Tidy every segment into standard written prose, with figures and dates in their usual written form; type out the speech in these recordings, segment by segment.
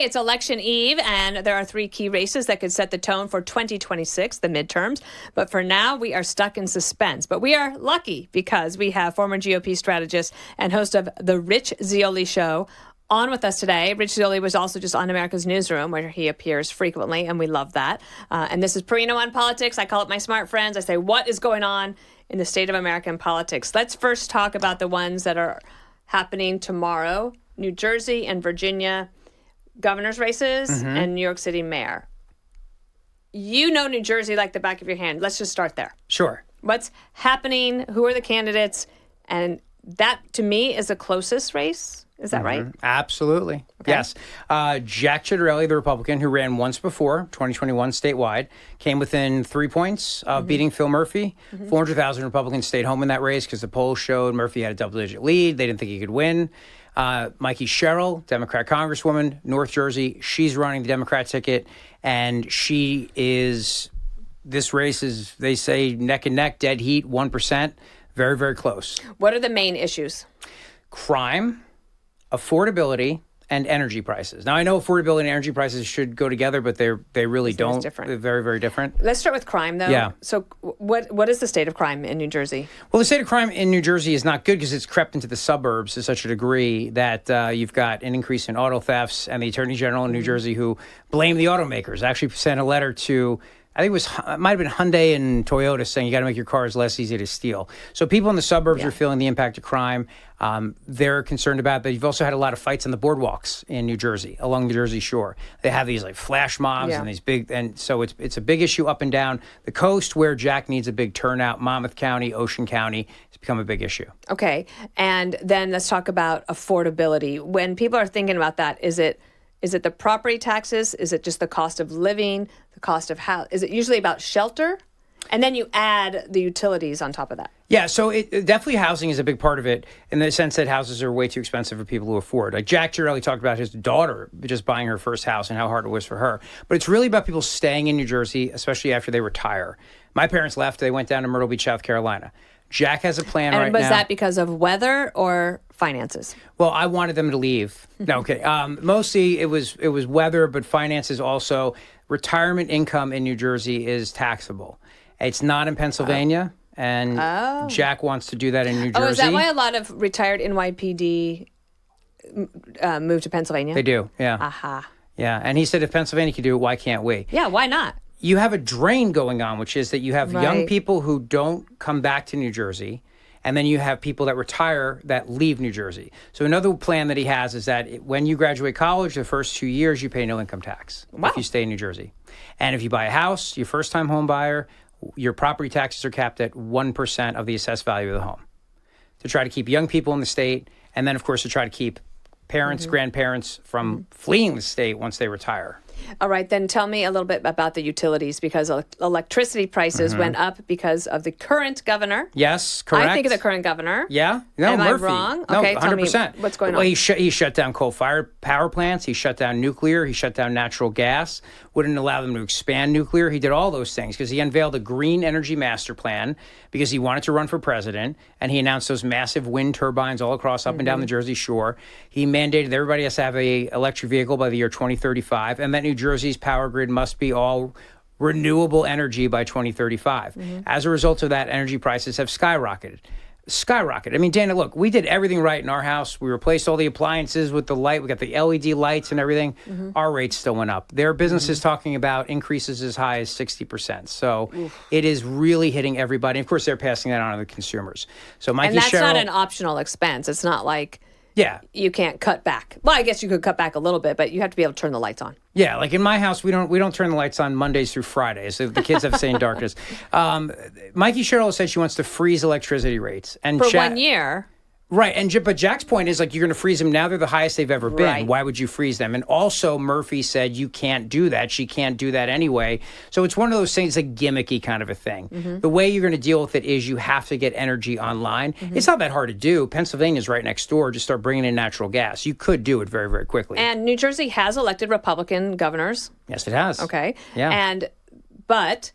It's election eve, and there are three key races that could set the tone for 2026, the midterms. But for now, we are stuck in suspense. But we are lucky because we have former GOP strategist and host of the Rich Zeoli Show on with us today. Rich Zeoli was also just on America's Newsroom, where he appears frequently, and we love that. And this is Perino on Politics. I call it my smart friends. I say, what is going on in the state of American politics? Let's first talk about the ones that are happening tomorrow. New Jersey and Virginia governor's races and New York City mayor. You know New Jersey like the back of your hand. Let's just start there. Sure. What's happening? Who are the candidates? And that, to me, is the closest race. Is that right? Absolutely. Okay. Yes. Jack Ciattarelli, the Republican who ran once before, 2021 statewide, came within 3 points of beating Phil Murphy. 400,000 Republicans stayed home in that race because the polls showed Murphy had a double-digit lead. They didn't think he could win. Mikey Sherrill, Democrat Congresswoman, North Jersey, she's running the Democrat ticket, and this race is, they say, neck and neck, dead heat, 1%, very, very close. What are the main issues? Crime, affordability, and energy prices. Now, I know affordability and energy prices should go together, but they really don't. Different. They're very, very different. Let's start with crime, though. Yeah. So what is the state of crime in New Jersey? Well, the state of crime in New Jersey is not good because it's crept into the suburbs to such a degree that you've got an increase in auto thefts, and the Attorney General in New Jersey, who blamed the automakers, actually sent a letter to, I think it might have been Hyundai and Toyota, saying you got to make your cars less easy to steal. So people in the suburbs are feeling the impact of crime. They're concerned about it, but you've also had a lot of fights on the boardwalks in New Jersey, along the Jersey Shore. They have these like flash mobs and these big, and so it's a big issue up and down the coast where Jack needs a big turnout. Monmouth County, Ocean County, it's become a big issue. Okay, and then let's talk about affordability. When people are thinking about that, is it the property taxes? Is it just the cost of living, the cost of house? Is it usually about shelter? And then you add the utilities on top of that. Yeah, so definitely housing is a big part of it in the sense that houses are way too expensive for people to afford. Like Jack Ciattarelli talked about his daughter just buying her first house and how hard it was for her. But it's really about people staying in New Jersey, especially after they retire. My parents left. They went down to Myrtle Beach, South Carolina. Jack has a plan right now. And was that because of weather or finances? Well, I wanted them to leave. No, okay. Mostly it was weather, but finances also. Retirement income in New Jersey is taxable. It's not in Pennsylvania, and Jack wants to do that in New Jersey. Oh, is that why a lot of retired NYPD move to Pennsylvania? They do, yeah. Aha. Yeah, and he said if Pennsylvania can do it, why can't we? Yeah, why not? You have a drain going on, which is that you have young people who don't come back to New Jersey, and then you have people that retire that leave New Jersey. So another plan that he has is that when you graduate college, the first 2 years, you pay no income tax if you stay in New Jersey. And if you buy a house, your first-time home buyer, your property taxes are capped at 1% of the assessed value of the home, to try to keep young people in the state, and then, of course, to try to keep parents, grandparents from fleeing the state once they retire. All right, then tell me a little bit about the utilities, because electricity prices went up because of the current governor. Yes, correct. I think of the current governor. Yeah? No, Am Murphy. I wrong? No, okay, 100%. Tell me what's going on. Well, he shut down coal-fired power plants. He shut down nuclear. He shut down natural gas. Wouldn't allow them to expand nuclear. He did all those things because he unveiled a green energy master plan because he wanted to run for president, and he announced those massive wind turbines all across up and down the Jersey Shore. He mandated everybody has to have an electric vehicle by the year 2035, and that New Jersey's power grid must be all renewable energy by 2035. As a result of that, energy prices have skyrocketed. I mean, Dana, look, we did everything right in our house. We replaced all the appliances with the light. We got the LED lights and everything. Our rates still went up. There are businesses talking about increases as high as 60%. So it is really hitting everybody. Of course, they're passing that on to the consumers. So Mikey and that's Sherrill, not an optional expense. It's not like yeah, you can't cut back. Well, I guess you could cut back a little bit, but you have to be able to turn the lights on. Yeah, like in my house, we don't turn the lights on Mondays through Fridays. So the kids have to stay in darkness. Mikey Sherrill said she wants to freeze electricity rates and for 1 year. Right, but Jack's point is like you're going to freeze them now. They're the highest they've ever been. Right. Why would you freeze them? And also Murphy said you can't do that. She can't do that anyway. So it's one of those things, a gimmicky kind of a thing. The way you're going to deal with it is you have to get energy online. It's not that hard to do. Pennsylvania's right next door. Just start bringing in natural gas. You could do it very, very quickly. And New Jersey has elected Republican governors. Yes, it has. Okay. Yeah. But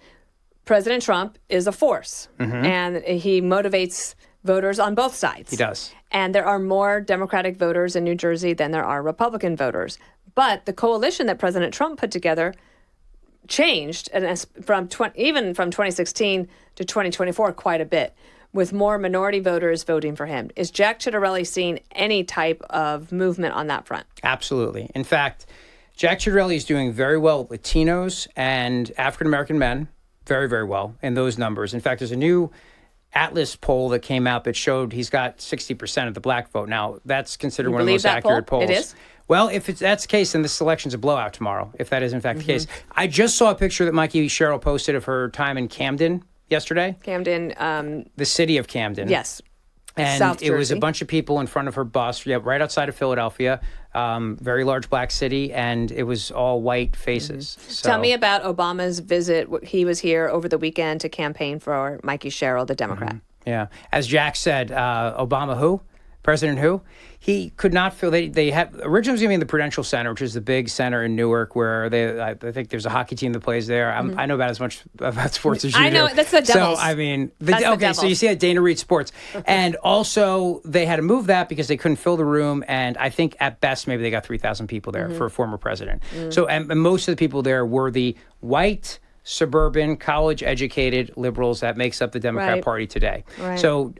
President Trump is a force, and he motivates voters on both sides. He does. And there are more Democratic voters in New Jersey than there are Republican voters. But the coalition that President Trump put together changed from 2016 to 2024 quite a bit, with more minority voters voting for him. Is Jack Ciattarelli seeing any type of movement on that front? Absolutely. In fact, Jack Ciattarelli is doing very well with Latinos and African-American men, very, very well in those numbers. In fact, there's a new Atlas poll that came out that showed he's got 60% of the black vote. Now, that's considered one of the most accurate polls. It is? Well, if that's the case, then this election's a blowout tomorrow, if that is in fact the case. I just saw a picture that Mikey Sherrill posted of her time in Camden yesterday. Camden. The city of Camden. Yes. And South it was a Jersey. bunch of people in front of her bus, right outside of Philadelphia, very large black city, and it was all white faces. So, Tell me about Obama's visit. He was here over the weekend to campaign for Mikey Sherrill, the Democrat. Yeah. As Jack said, Obama who? President who? He could not feel they had originally it was going to be in the Prudential Center, which is the big center in Newark, where I think there's a hockey team that plays there. I know about as much about sports as you do. I know that's the Devils. So I mean, the so you see at Dana Reed Sports, and also they had to move that because they couldn't fill the room, and I think at best maybe they got 3,000 people there for a former president. So and most of the people there were the white, suburban, college-educated liberals that makes up the Democrat Party today. Right. So.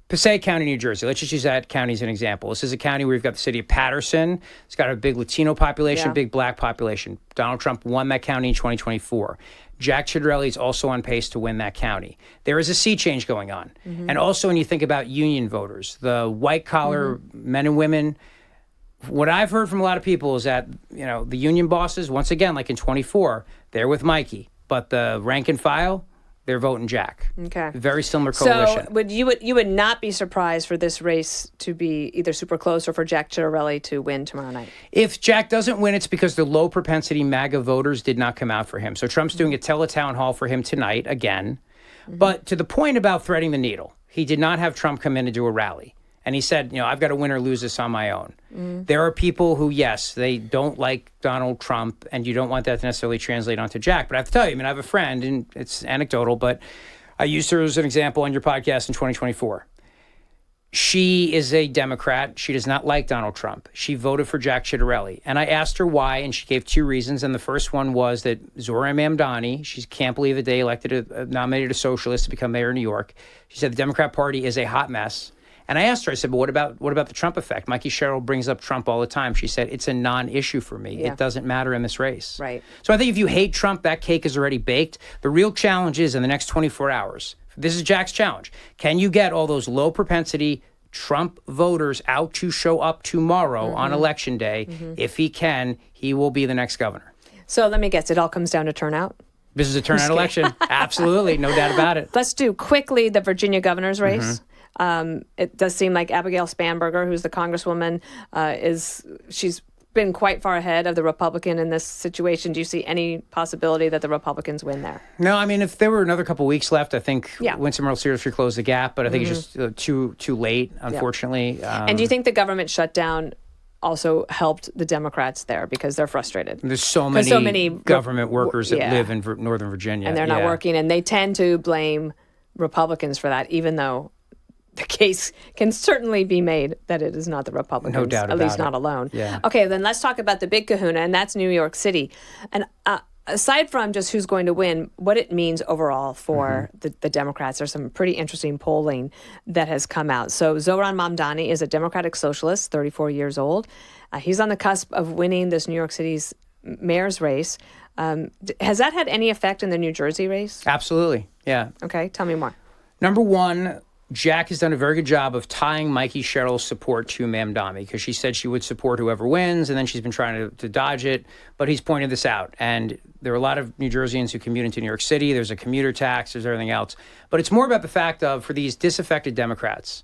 Passaic County, New Jersey. Let's just use that county as an example. This is a county where you've got the city of Patterson. It's got a big Latino population, big black population. Donald Trump won that county in 2024. Jack Ciattarelli is also on pace to win that county. There is a sea change going on. And also when you think about union voters, the white-collar men and women, what I've heard from a lot of people is that, the union bosses, once again, like in 24, they're with Mikey. But the rank and file, they're voting Jack. Okay. Very similar coalition. So you would not be surprised for this race to be either super close or for Jack Ciattarelli to win tomorrow night? If Jack doesn't win, it's because the low propensity MAGA voters did not come out for him. So Trump's doing a teletown hall for him tonight again. But to the point about threading the needle, he did not have Trump come in and do a rally. And he said, I've got to win or lose this on my own. There are people who, yes, they don't like Donald Trump, and you don't want that to necessarily translate onto Jack. But I have to tell you, I have a friend, and it's anecdotal, but I used her as an example on your podcast in 2024. She is a Democrat. She does not like Donald Trump. She voted for Jack Ciattarelli. And I asked her why, and she gave two reasons. And the first one was that Zohran Mamdani, she can't believe that they nominated a socialist to become mayor of New York. She said the Democrat Party is a hot mess. And I asked her, I said, but what about the Trump effect? Mikey Sherrill brings up Trump all the time. She said, it's a non-issue for me. Yeah. It doesn't matter in this race. Right. So I think if you hate Trump, that cake is already baked. The real challenge is in the next 24 hours. This is Jack's challenge. Can you get all those low propensity Trump voters out to show up tomorrow on Election Day? If he can, he will be the next governor. So let me guess, it all comes down to turnout? This is a turnout election. Absolutely. No doubt about it. Let's do quickly the Virginia governor's race. It does seem like Abigail Spanberger, who's the congresswoman, she's been quite far ahead of the Republican in this situation. Do you see any possibility that the Republicans win there? No, if there were another couple weeks left, I think Winston Earl seriously closed the gap, but I think it's just too late, unfortunately. Yeah. And do you think the government shutdown also helped the Democrats there because they're frustrated? There's so many government workers that live in Northern Virginia. And they're not working, and they tend to blame Republicans for that, even though the case can certainly be made that it is not the Republicans, no doubt at least not alone. Yeah. Okay, then let's talk about the big kahuna, and that's New York City. And aside from just who's going to win, what it means overall for the Democrats, there's some pretty interesting polling that has come out. So Zohran Mamdani is a Democratic socialist, 34 years old. He's on the cusp of winning this New York City's mayor's race. Has that had any effect in the New Jersey race? Absolutely, yeah. Okay, tell me more. Number one, Jack has done a very good job of tying Mikey Sherrill's support to Mamdani because she said she would support whoever wins, and then she's been trying to dodge it. But he's pointed this out. And there are a lot of New Jerseyans who commute into New York City. There's a commuter tax. There's everything else. But it's more about the fact of, for these disaffected Democrats,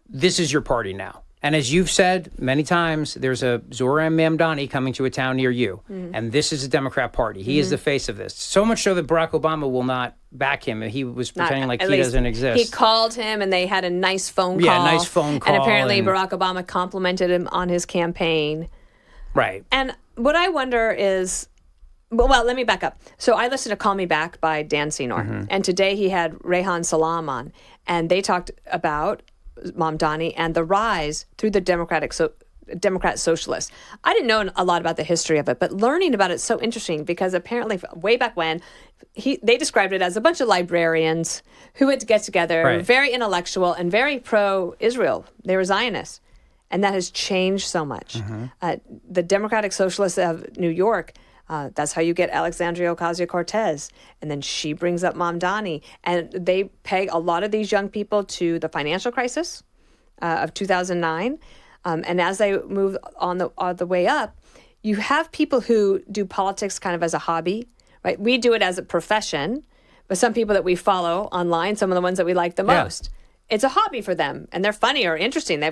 this is your party now. And as you've said many times, there's a Zohran Mamdani coming to a town near you. And this is a Democrat party. He is the face of this. So much so that Barack Obama will not back him. He was pretending like he doesn't exist. He called him and they had a nice phone call. Yeah, nice phone call. And apparently Barack Obama complimented him on his campaign. Right. And what I wonder is, well, let me back up. So I listened to Call Me Back by Dan Senor. And today he had Rehan Salam on. And they talked about Mamdani and the rise through the Democratic Democrat socialists. I didn't know a lot about the history of it, but learning about it's so interesting because apparently way back when, they described it as a bunch of librarians who would get together, very intellectual and very pro-Israel. They were Zionists. And that has changed so much. The Democratic Socialists of New York, that's how you get Alexandria Ocasio-Cortez. And then she brings up Mamdani. And they peg a lot of these young people to the financial crisis of 2009. And as they move on the way up, you have people who do politics kind of as a hobby, right? We do it as a profession, but some people that we follow online, some of the ones that we like the most, it's a hobby for them. And they're funny or interesting.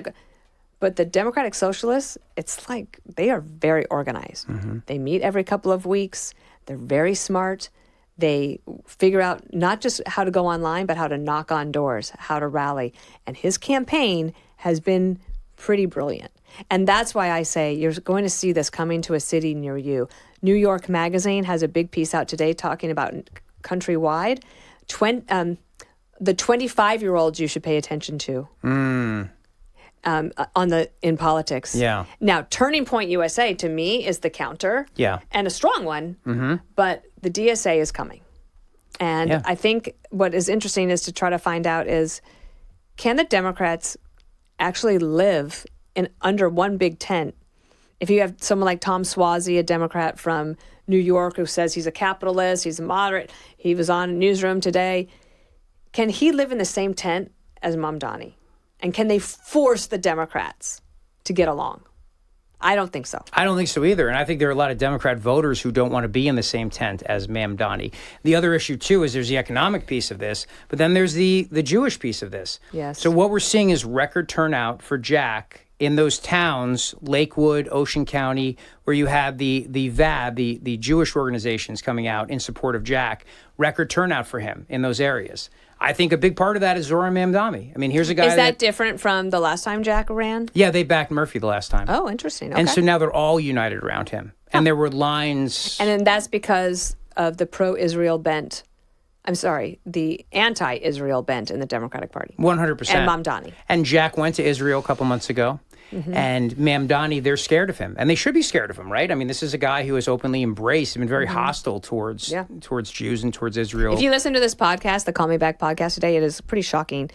But the Democratic Socialists, it's like they are very organized. They meet every couple of weeks. They're very smart. They figure out not just how to go online, but how to knock on doors, how to rally. And his campaign has been pretty brilliant. And that's why I say you're going to see this coming to a city near you. New York Magazine has a big piece out today talking about countrywide. The 25-year-olds you should pay attention to. In politics. Yeah. Now, Turning Point USA to me is the counter. Yeah. And a strong one. But the DSA is coming. And I think what is interesting is to try to find out is, can the Democrats actually live in under one big tent? If you have someone like Tom Suozzi, a Democrat from New York, who says he's a capitalist, he's a moderate, he was on Newsroom today, can he live in the same tent as Mamdani? And can they force the Democrats to get along? I don't think so. I don't think so either. And I think there are a lot of Democrat voters who don't want to be in the same tent as Mamdani. The other issue, too, is there's the economic piece of this, but then there's the Jewish piece of this. Yes. So what we're seeing is record turnout for Jack in those towns, Lakewood, Ocean County, where you have the VAB, the Jewish organizations coming out in support of Jack. Record turnout for him in those areas. I think a big part of that is Zohran Mamdani. I mean, here's a guy Is that different from the last time Jack ran? Yeah, they backed Murphy the last time. Oh, interesting. Okay. And so now they're all united around him. And there were lines. And then that's because of the pro-Israel bent. I'm sorry, the anti-Israel bent in the Democratic Party. 100%. And Mamdani. And Jack went to Israel a couple months ago. And Mamdani, they're scared of him. And they should be scared of him, right? I mean, this is a guy who has openly embraced and been very hostile towards Jews and towards Israel. If you listen to this podcast, the Call Me Back podcast today, it is pretty shocking.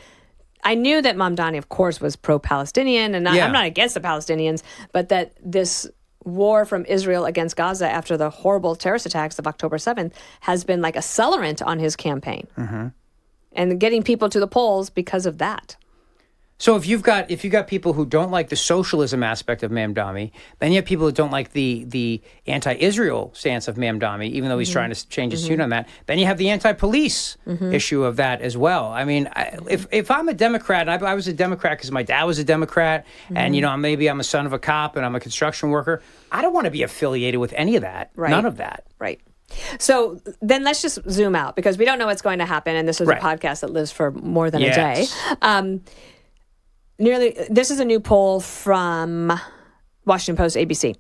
I knew that Mamdani, of course, was pro-Palestinian, and I'm not against the Palestinians, but that this war from Israel against Gaza after the horrible terrorist attacks of October 7th has been like accelerant on his campaign. And getting people to the polls because of that. So if you've got people who don't like the socialism aspect of Mamdani, then you have people who don't like the anti-Israel stance of Mamdani, even though he's trying to change his tune on that. Then you have the anti-police issue of that as well. I mean, if I'm a Democrat, and I was a Democrat because my dad was a Democrat, and maybe I'm a son of a cop and I'm a construction worker, I don't want to be affiliated with any of that. Right. None of that. Right. So then let's just zoom out because we don't know what's going to happen, and this is a podcast that lives for more than a day. This is a new poll from Washington Post, ABC.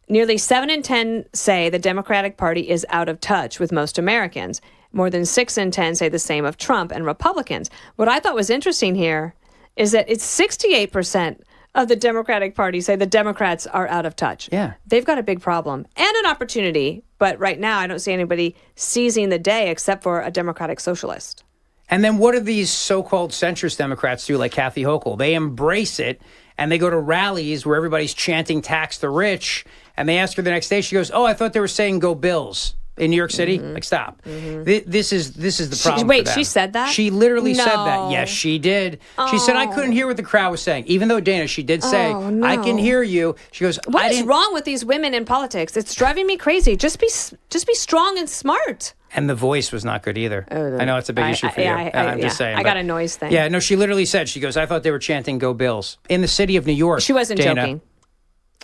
Nearly 7 in 10 say the Democratic Party is out of touch with most Americans. More than 6 in 10 say the same of Trump and Republicans. What I thought was interesting here is that it's 68% of the Democratic Party say the Democrats are out of touch. Yeah. They've got a big problem and an opportunity, but right now I don't see anybody seizing the day except for a Democratic socialist. And then what do these so-called centrist Democrats do, like Kathy Hochul? They embrace it, and they go to rallies where everybody's chanting tax the rich, and they ask her the next day, she goes, oh, I thought they were saying go Bills in New York City. Like, stop. This is the problem. Wait, she said that? She literally said that. Yes, she did. She said, I couldn't hear what the crowd was saying. Even though, Dana, she did say, I can hear you. She goes, what is wrong with these women in politics? It's driving me crazy. Just be strong and smart. And the voice was not good either. I know it's a big issue for you. I'm just saying. I got a noise thing. Yeah, no, she literally said, she goes, I thought they were chanting Go Bills in the city of New York. She wasn't Dana. joking.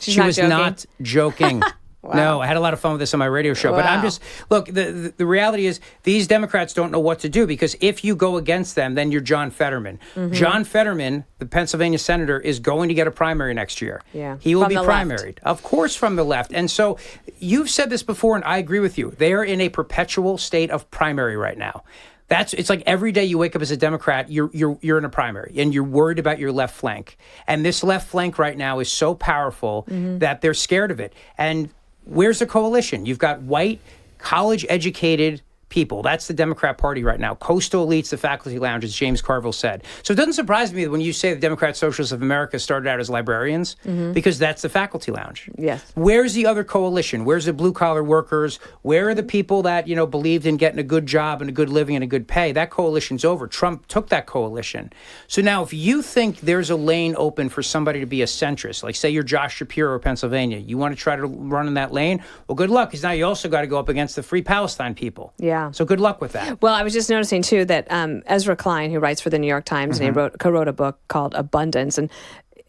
She was not joking. Wow. No, I had a lot of fun with this on my radio show. But I'm just, look, the reality is these Democrats don't know what to do because if you go against them, then you're John Fetterman. John Fetterman, the Pennsylvania senator, is going to get a primary next year. Yeah. He will From be the primaried. left. Of course, from the left. And so you've said this before, and I agree with you. They are in a perpetual state of primary right now. It's like every day you wake up as a Democrat, you're in a primary and you're worried about your left flank. And this left flank right now is so powerful that they're scared of it. And where's the coalition? You've got white, college-educated people. That's the Democrat Party right now. Coastal elites, the faculty lounge, as James Carville said. So it doesn't surprise me when you say the Democrat Socialists of America started out as librarians, because that's the faculty lounge. Yes. Where's the other coalition? Where's the blue-collar workers? Where are the people that, believed in getting a good job and a good living and a good pay? That coalition's over. Trump took that coalition. So now if you think there's a lane open for somebody to be a centrist, like say you're Josh Shapiro of Pennsylvania, you want to try to run in that lane? Well, good luck, because now you also got to go up against the Free Palestine people. Yeah. So good luck with that. Well, I was just noticing, too, that Ezra Klein, who writes for the New York Times, and he co-wrote a book called Abundance, and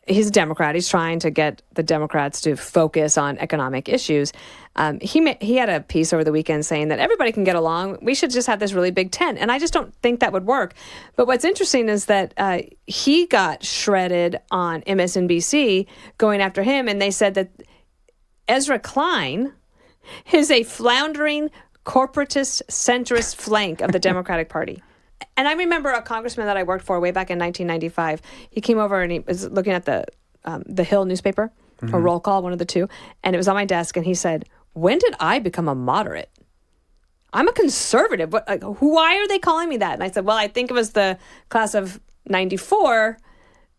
he's a Democrat. He's trying to get the Democrats to focus on economic issues. He had a piece over the weekend saying that everybody can get along. We should just have this really big tent. And I just don't think that would work. But what's interesting is that he got shredded on MSNBC going after him, and they said that Ezra Klein is a floundering corporatist, centrist flank of the Democratic Party. And I remember a congressman that I worked for way back in 1995. He came over and he was looking at the Hill newspaper, or Roll Call, one of the two, and it was on my desk, and he said, "When did I become a moderate? I'm a conservative. Why are they calling me that?" And I said, "Well, I think it was the class of 94.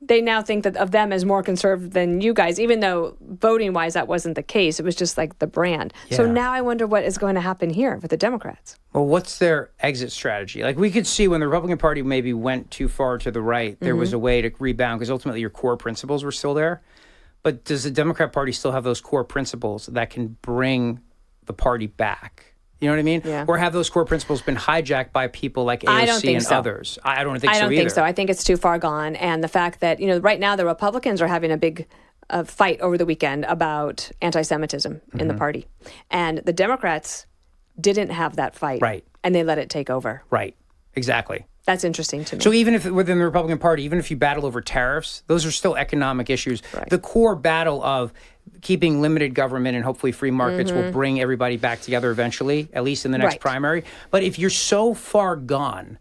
They now think that of them as more conservative than you guys, even though voting-wise that wasn't the case. It was just like the brand." Yeah. So now I wonder what is going to happen here with the Democrats. Well, what's their exit strategy? Like we could see when the Republican Party maybe went too far to the right, there was a way to rebound because ultimately your core principles were still there. But does the Democrat Party still have those core principles that can bring the party back? You know what I mean? Yeah. Or have those core principles been hijacked by people like AOC and others? I don't think so either. I don't think so. I think it's too far gone. And the fact that, right now the Republicans are having a big fight over the weekend about anti-Semitism in the party. And the Democrats didn't have that fight. Right. And they let it take over. Right. Exactly. That's interesting to me. So even if within the Republican Party, even if you battle over tariffs, those are still economic issues. Right. The core battle of keeping limited government and hopefully free markets will bring everybody back together eventually, at least in the next primary. But if you're so far gone,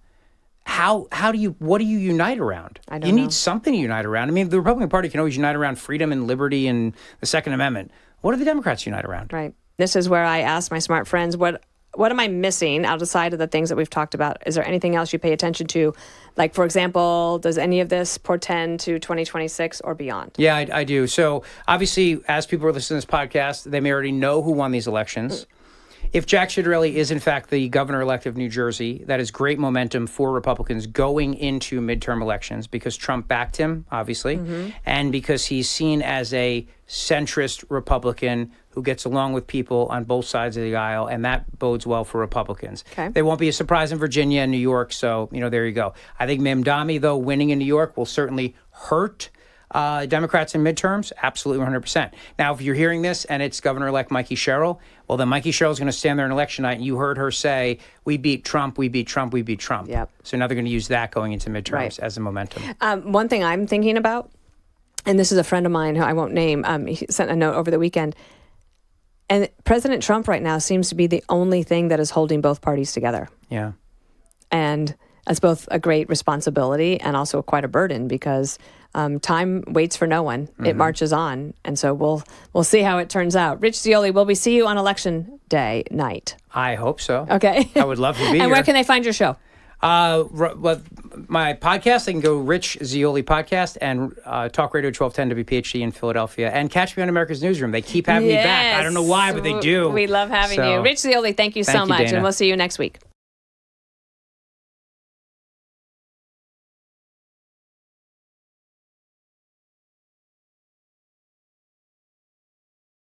what do you unite around? I don't You know. need something to unite around. I mean, the Republican Party can always unite around freedom and liberty and the Second Amendment. What do the Democrats unite around? Right. This is where I ask my smart friends, what am I missing outside of the things that we've talked about? Is there anything else you pay attention to? Like, for example, does any of this portend to 2026 or beyond? Yeah, I do. So obviously, as people are listening to this podcast, they may already know who won these elections. If Jack Ciattarelli is, in fact, the governor-elect of New Jersey, that is great momentum for Republicans going into midterm elections because Trump backed him, obviously, and because he's seen as a centrist Republican who gets along with people on both sides of the aisle, and that bodes well for Republicans. Okay. They won't be a surprise in Virginia and New York, so, there you go. I think Mamdani, though, winning in New York will certainly hurt Democrats in midterms, absolutely 100%. Now, if you're hearing this and it's Governor-elect Mikey Sherrill, well, then Mikey Sherrill's going to stand there on election night, and you heard her say, "We beat Trump, we beat Trump, we beat Trump." Yep. So now they're going to use that going into midterms as a momentum. One thing I'm thinking about, and this is a friend of mine who I won't name, he sent a note over the weekend, and President Trump right now seems to be the only thing that is holding both parties together. Yeah. And that's both a great responsibility and also quite a burden because time waits for no one. It marches on. And so we'll see how it turns out. Rich Zeoli, will we see you on Election Day night? I hope so. Okay. I would love to be here. And where can they find your show? My podcast, they can go Rich Zeoli Podcast and Talk Radio 1210 WPHT in Philadelphia. And catch me on America's Newsroom. They keep having me back. I don't know why, but they do. We love having you. Rich Zeoli, thank you so much. Dana. And we'll see you next week.